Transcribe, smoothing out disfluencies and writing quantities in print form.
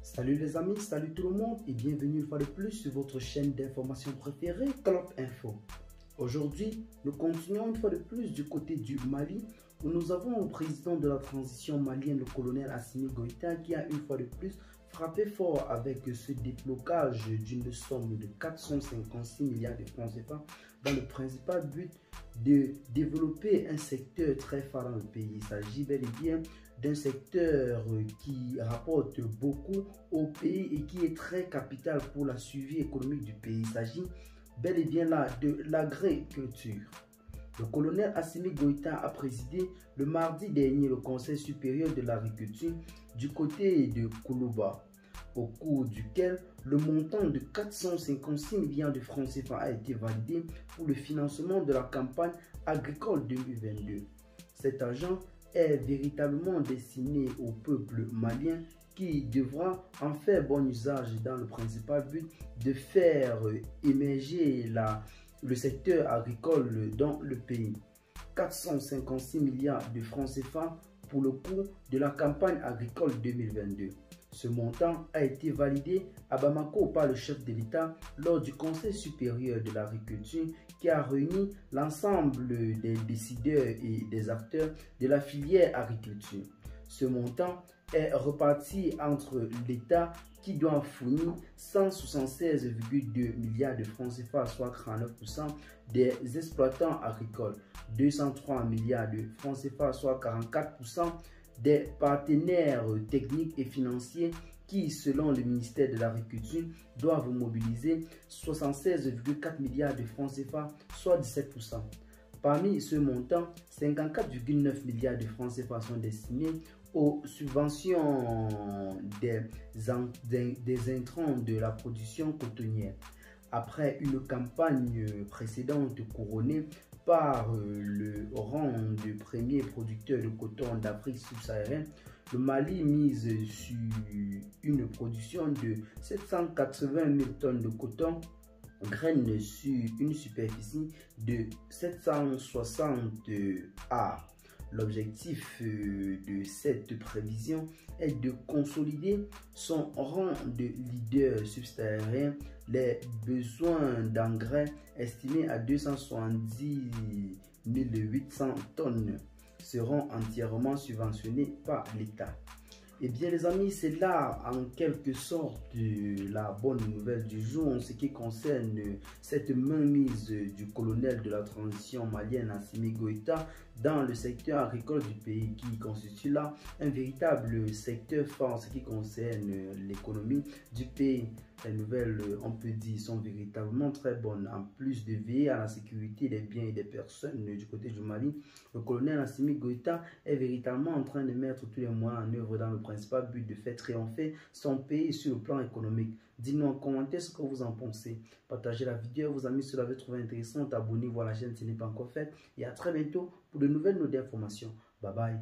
Salut les amis, salut tout le monde et bienvenue une fois de plus sur votre chaîne d'information préférée, Clop Info. Aujourd'hui, nous continuons une fois de plus du côté du Mali où nous avons le président de la transition malienne, le colonel Assimi Goïta, qui a une fois de plus frappé fort avec ce déblocage d'une somme de 456 milliards de francs CFA dans le principal but de développer un secteur très phare dans le pays. Il s'agit bel et bien d'un secteur qui rapporte beaucoup au pays et qui est très capital pour la suivi économique du pays. Il s'agit bel et bien là de l'agriculture. Le colonel Assimi Goïta a présidé le mardi dernier le Conseil supérieur de l'agriculture du côté de Koulouba, au cours duquel le montant de 456 milliards de francs CFA a été validé pour le financement de la campagne agricole 2022. Cet argent est véritablement destiné au peuple malien qui devra en faire bon usage dans le principal but de faire émerger le secteur agricole dans le pays. 456 milliards de francs CFA pour le coût de la campagne agricole 2022. Ce montant a été validé à Bamako par le chef de l'État lors du Conseil supérieur de l'agriculture qui a réuni l'ensemble des décideurs et des acteurs de la filière agriculture. Ce montant est reparti entre l'État qui doit fournir 176,2 milliards de francs CFA, soit 39% des exploitants agricoles, 203 milliards de francs CFA, soit 44% des partenaires techniques et financiers qui, selon le ministère de l'Agriculture, doivent mobiliser 76,4 milliards de francs CFA, soit 17%. Parmi ce montant, 54,9 milliards de francs CFA sont destinés aux subventions des intrants de la production cotonnière. Après une campagne précédente couronnée par le rang de premier producteur de coton d'Afrique subsaharienne, le Mali mise sur une production de 780 000 tonnes de coton graines sur une superficie de 760 ha. L'objectif de cette prévision est de consolider son rang de leader subsaharien. Les besoins d'engrais estimés à 270 800 tonnes seront entièrement subventionnés par l'État. Eh bien les amis, c'est là en quelque sorte la bonne nouvelle du jour en ce qui concerne cette mainmise du colonel de la transition malienne Assimi Goïta dans le secteur agricole du pays qui constitue là un véritable secteur fort en ce qui concerne l'économie du pays. Les nouvelles, on peut dire, sont véritablement très bonnes. En plus de veiller à la sécurité des biens et des personnes du côté du Mali, le colonel Assimi Goïta est véritablement en train de mettre tous les moyens en œuvre dans le principal but de faire triompher son pays sur le plan économique. Dites-nous en commentaire ce que vous en pensez. Partagez la vidéo, vos amis, si vous l'avez trouvé intéressante, abonnez-vous à la chaîne si ce n'est pas encore fait. Et à très bientôt pour de nouvelles notes d'informations. Bye bye.